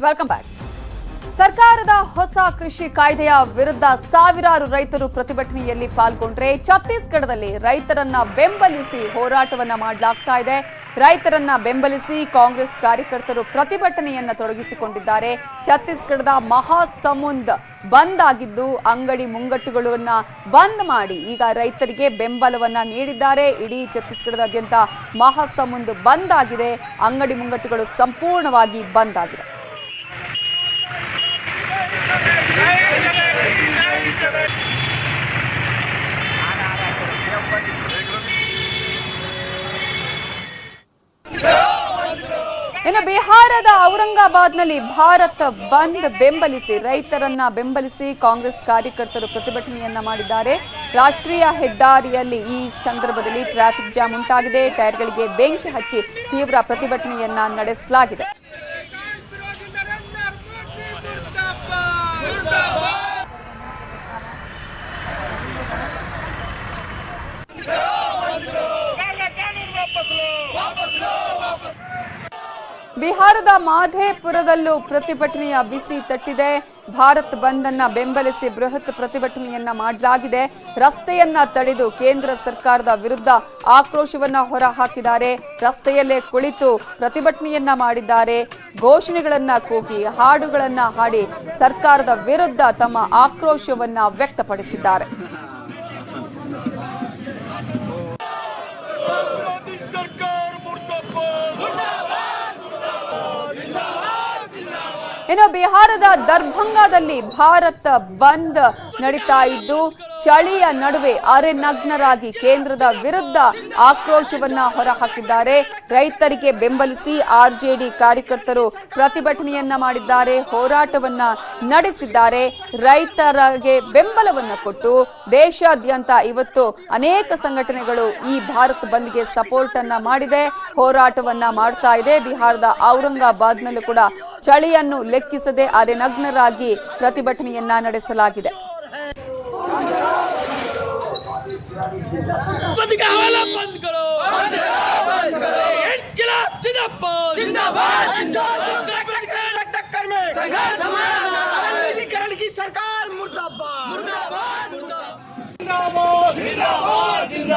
Welcome back. ಸರ್ಕಾರದ ಹೊಸ ಕೃಷಿ ಕಾಯ್ದೆಯ ವಿರುದ್ಧ ಸಾವಿರಾರು ರೈತರು ಪ್ರತಿಭಟನೆಯಲ್ಲಿ ಪಾಲ್ಗೊಂಡ್ರೆ ಛತ್ತೀಸ್ಗಢದಲ್ಲಿ ರೈತರನ್ನ ಬೆಂಬಲಿಸಿ ಹೋರಾಟವನ್ನ ಮಾಡಲಾಗ್ತಾ ಇದೆ. ರೈತರನ್ನ ಬೆಂಬಲಿಸಿ ಕಾಂಗ್ರೆಸ್ ಕಾರ್ಯಕರ್ತರು ಪ್ರತಿಭಟನೆಯನ್ನ ತೊಡಗಿಸಿಕೊಂಡಿದ್ದಾರೆ. ಛತ್ತೀಸ್ಗಢದ ಮಹಾಸಮುಂದ್ ಬಂದ್ ಆಗಿದ್ದು ಅಂಗಡಿ ಮುಂಗಟ್ಟುಗಳನ್ನ ಬಂದ್ ಮಾಡಿ ಈಗ ರೈತರಿಗೆ ಬೆಂಬಲವನ್ನ ನೀಡಿದ್ದಾರೆ. ಇಡೀ ಛತ್ತೀಸ್ಗಢದಾದ್ಯಂತ ಮಹಾಸಮುಂದ್ ಬಂದ್ ಆಗಿದೆ. ಅಂಗಡಿ ಮುಂಗಟ್ಟುಗಳು ಸಂಪೂರ್ಣವಾಗಿ ಬಂದ್ ಆಗಿದೆ. ಇನ್ನು ಬಿಹಾರದ ಔರಂಗಾಬಾದ್ನಲ್ಲಿ ಭಾರತ್ ಬಂದ್ ಬೆಂಬಲಿಸಿ ರೈತರನ್ನ ಬೆಂಬಲಿಸಿ ಕಾಂಗ್ರೆಸ್ ಕಾರ್ಯಕರ್ತರು ಪ್ರತಿಭಟನೆಯನ್ನ ಮಾಡಿದ್ದಾರೆ. ರಾಷ್ಟ್ರೀಯ ಹೆದ್ದಾರಿಯಲ್ಲಿ ಈ ಸಂದರ್ಭದಲ್ಲಿ ಟ್ರಾಫಿಕ್ ಜಾಮ್ ಉಂಟಾಗಿದೆ. ಟೈರ್ಗಳಿಗೆ ಬೆಂಕಿ ಹಚ್ಚಿ ತೀವ್ರ ಪ್ರತಿಭಟನೆಯನ್ನ ನಡೆಸಲಾಗಿದೆ. ಬಿಹಾರದ ಮಾಧೇಪುರದಲ್ಲೂ ಪ್ರತಿಭಟನೆಯ ಬಿಸಿ ತಟ್ಟಿದೆ. ಭಾರತ್ ಬಂದ್ ಅನ್ನ ಬೆಂಬಲಿಸಿ ಬೃಹತ್ ಪ್ರತಿಭಟನೆಯನ್ನ ಮಾಡಲಾಗಿದೆ. ರಸ್ತೆಯನ್ನ ತಡೆದು ಕೇಂದ್ರ ಸರ್ಕಾರದ ವಿರುದ್ಧ ಆಕ್ರೋಶವನ್ನ ಹೊರಹಾಕಿದ್ದಾರೆ. ರಸ್ತೆಯಲ್ಲೇ ಕುಳಿತು ಪ್ರತಿಭಟನೆಯನ್ನ ಮಾಡಿದ್ದಾರೆ. ಘೋಷಣೆಗಳನ್ನ ಕೂಗಿ ಹಾಡುಗಳನ್ನ ಹಾಡಿ ಸರ್ಕಾರದ ವಿರುದ್ಧ ತಮ್ಮ ಆಕ್ರೋಶವನ್ನ ವ್ಯಕ್ತಪಡಿಸಿದ್ದಾರೆ. ಇನ್ನು ಬಿಹಾರದ ದರ್ಭಂಗಾದಲ್ಲಿ ಭಾರತ್ ಬಂದ್ ನಡೀತಾ ಇದ್ದು ಚಳಿಯ ನಡುವೆ ಅರೆನಗ್ನರಾಗಿ ಕೇಂದ್ರದ ವಿರುದ್ಧ ಆಕ್ರೋಶವನ್ನ ಹೊರಹಾಕಿದ್ದಾರೆ. ರೈತರಿಗೆ ಬೆಂಬಲಿಸಿ ಆರ್ಜೆಡಿ ಕಾರ್ಯಕರ್ತರು ಪ್ರತಿಭಟನೆಯನ್ನ ಮಾಡಿದ್ದಾರೆ. ಹೋರಾಟವನ್ನ ನಡೆಸಿದ್ದಾರೆ. ರೈತರಿಗೆ ಬೆಂಬಲವನ್ನ ಕೊಟ್ಟು ದೇಶಾದ್ಯಂತ ಇವತ್ತು ಅನೇಕ ಸಂಘಟನೆಗಳು ಈ ಭಾರತ್ ಬಂದ್ಗೆ ಸಪೋರ್ಟ್ ಅನ್ನ ಮಾಡಿದೆ, ಹೋರಾಟವನ್ನ ಮಾಡ್ತಾ ಇದೆ. ಬಿಹಾರದ ಔರಂಗಾಬಾದ್ನಲ್ಲೂ ಕೂಡ ಚಳಿಯನ್ನು ಲೆಕ್ಕಿಸದೆ ಅರೆನಗ್ನರಾಗಿ ಪ್ರತಿಭಟನೆಯನ್ನ ನಡೆಸಲಾಗಿದೆ.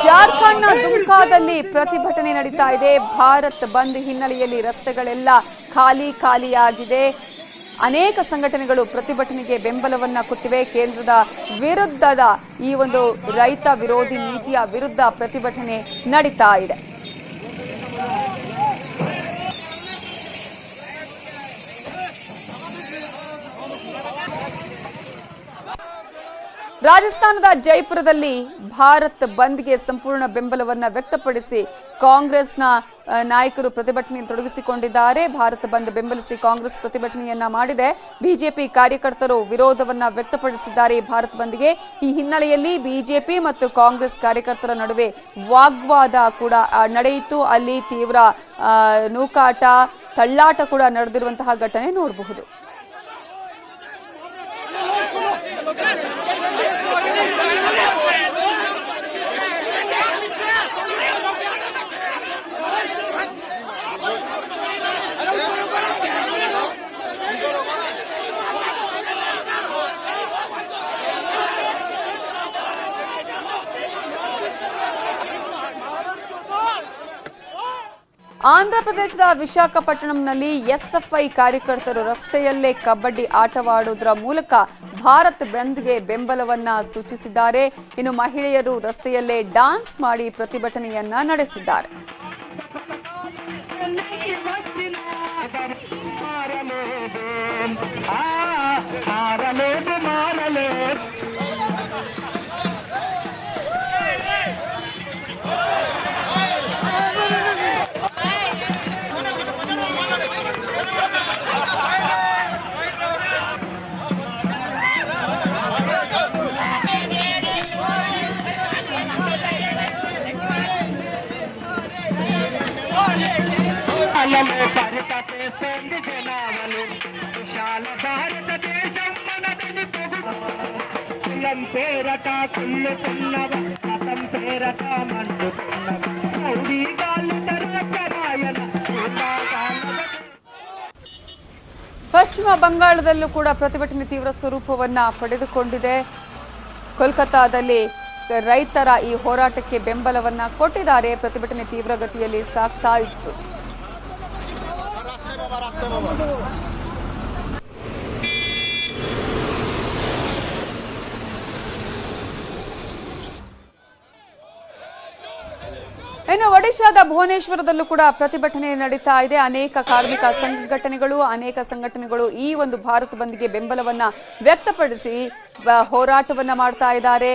ಜಾರ್ಖಂಡ್ನ ದುಮ್ಕಾದಲ್ಲಿ ಪ್ರತಿಭಟನೆ ನಡೀತಾ ಇದೆ. ಭಾರತ್ ಬಂದ್ ಹಿನ್ನೆಲೆಯಲ್ಲಿ ರಸ್ತೆಗಳೆಲ್ಲ ಖಾಲಿಯಾಗಿದೆ. ಅನೇಕ ಸಂಘಟನೆಗಳು ಪ್ರತಿಭಟನೆಗೆ ಬೆಂಬಲವನ್ನ ಕೊಟ್ಟಿವೆ. ಕೇಂದ್ರದ ವಿರುದ್ಧದ ಈ ಒಂದು ರೈತ ವಿರೋಧಿ ನೀತಿಯ ವಿರುದ್ಧ ಪ್ರತಿಭಟನೆ ನಡೀತಾ ಇದೆ. ರಾಜಸ್ಥಾನದ ಜೈಪುರದಲ್ಲಿ ಭಾರತ್ ಬಂದ್ಗೆ ಸಂಪೂರ್ಣ ಬೆಂಬಲವನ್ನ ವ್ಯಕ್ತಪಡಿಸಿ ಕಾಂಗ್ರೆಸ್ನ ನಾಯಕರು ಪ್ರತಿಭಟನೆಯಲ್ಲಿ ತೊಡಗಿಸಿಕೊಂಡಿದ್ದಾರೆ. ಭಾರತ್ ಬಂದ್ ಬೆಂಬಲಿಸಿ ಕಾಂಗ್ರೆಸ್ ಪ್ರತಿಭಟನೆಯನ್ನ ಮಾಡಿದೆ. ಬಿಜೆಪಿ ಕಾರ್ಯಕರ್ತರು ವಿರೋಧವನ್ನ ವ್ಯಕ್ತಪಡಿಸಿದ್ದಾರೆ ಭಾರತ್ ಬಂದ್ಗೆ. ಈ ಹಿನ್ನೆಲೆಯಲ್ಲಿ ಬಿಜೆಪಿ ಮತ್ತು ಕಾಂಗ್ರೆಸ್ ಕಾರ್ಯಕರ್ತರ ನಡುವೆ ವಾಗ್ವಾದ ಕೂಡ ನಡೆಯಿತು. ಅಲ್ಲಿ ತೀವ್ರ ನೂಕಾಟ, ತಳ್ಳಾಟ ಕೂಡ ನಡೆದಿರುವಂತಹ ಘಟನೆ ನೋಡಬಹುದು. ಆಂಧ್ರಪ್ರದೇಶದ ವಿಶಾಖಪಟ್ಟಣಂನಲ್ಲಿ ಎಸ್ಎಫ್ಐ ಕಾರ್ಯಕರ್ತರು ರಸ್ತೆಯಲ್ಲೇ ಕಬಡ್ಡಿ ಆಟವಾಡುವುದರ ಮೂಲಕ ಭಾರತ್ ಬಂದ್ಗೆ ಬೆಂಬಲವನ್ನ ಸೂಚಿಸಿದ್ದಾರೆ. ಇನ್ನು ಮಹಿಳೆಯರು ರಸ್ತೆಯಲ್ಲೇ ಡ್ಯಾನ್ಸ್ ಮಾಡಿ ಪ್ರತಿಭಟನೆಯನ್ನ ನಡೆಸಿದ್ದಾರೆ. ಪಶ್ಚಿಮ ಪಶ್ಚಿಮ ಬಂಗಾಳದಲ್ಲೂ ಕೂಡ ಪ್ರತಿಭಟನೆ ತೀವ್ರ ಸ್ವರೂಪವನ್ನ ಪಡೆದುಕೊಂಡಿದೆ. ಕೋಲ್ಕತ್ತಾದಲ್ಲಿ ರೈತರ ಈ ಹೋರಾಟಕ್ಕೆ ಬೆಂಬಲವನ್ನ ಕೊಟ್ಟಿದ್ದಾರೆ. ಪ್ರತಿಭಟನೆ ತೀವ್ರಗತಿಯಲ್ಲಿ ಸಾಗ್ತಾ ಇತ್ತು. ಇನ್ನು ಒಡಿಶಾದ ಭುವನೇಶ್ವರದಲ್ಲೂ ಕೂಡ ಪ್ರತಿಭಟನೆ ನಡೀತಾ ಇದೆ. ಅನೇಕ ಕಾರ್ಮಿಕ ಸಂಘಟನೆಗಳು ಈ ಒಂದು ಭಾರತ್ ಬಂದ್ಗೆ ಬೆಂಬಲವನ್ನ ವ್ಯಕ್ತಪಡಿಸಿ ಹೋರಾಟವನ್ನ ಮಾಡ್ತಾ ಇದ್ದಾರೆ.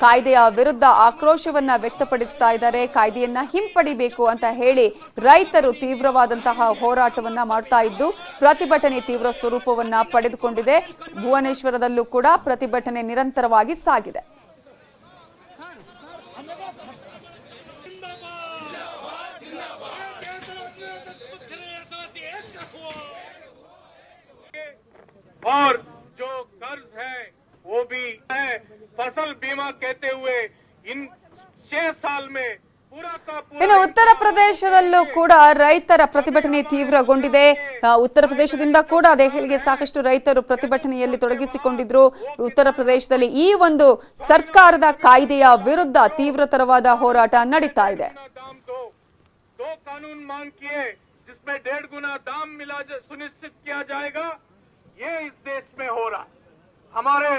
ಕಾಯ್ದೆಯ ವಿರುದ್ಧ ಆಕ್ರೋಶವನ್ನ ವ್ಯಕ್ತಪಡಿಸ್ತಾ ಇದ್ದಾರೆ. ಕಾಯ್ದೆಯನ್ನ ಹಿಂಪಡಿಬೇಕು ಅಂತ ಹೇಳಿ ರೈತರು ತೀವ್ರವಾದಂತಹ ಹೋರಾಟವನ್ನ ಮಾಡ್ತಾ ಇದ್ದು ಪ್ರತಿಭಟನೆ ತೀವ್ರ ಸ್ವರೂಪವನ್ನ ಪಡೆದುಕೊಂಡಿದೆ. ಭುವನೇಶ್ವರದಲ್ಲೂ ಕೂಡ ಪ್ರತಿಭಟನೆ ನಿರಂತರವಾಗಿ ಸಾಗಿದೆ. और जो कर्ज है वो भी है फसल बीमा कहते हुए इन 6 साल में पूरा का पूरा। ಇನ್ನು ಉತ್ತರ ಪ್ರದೇಶದಲ್ಲೂ ಕೂಡ ರೈತರ ಪ್ರತಿಭಟನೆ ತೀವ್ರಗೊಂಡಿದೆ. ಉತ್ತರ ಪ್ರದೇಶದಿಂದ ಕೂಡ ದೆಹಲಿಗೆ ಸಾಕಷ್ಟು ರೈತರು ಪ್ರತಿಭಟನೆಯಲ್ಲಿ ತೊಡಗಿಸಿಕೊಂಡಿದ್ರು. ಉತ್ತರ ಪ್ರದೇಶದಲ್ಲಿ ಈ ಒಂದು ಸರ್ಕಾರದ ಕಾಯ್ದೆಯ ವಿರುದ್ಧ ತೀವ್ರತರವಾದ ಹೋರಾಟ ನಡೀತಾ ಇದೆ. दो कानून मांग किए जिसमें 1.5 गुना दाम मिला सुनिश्चित किया जाएगा। ये इस देश में हो रहा है। हमारे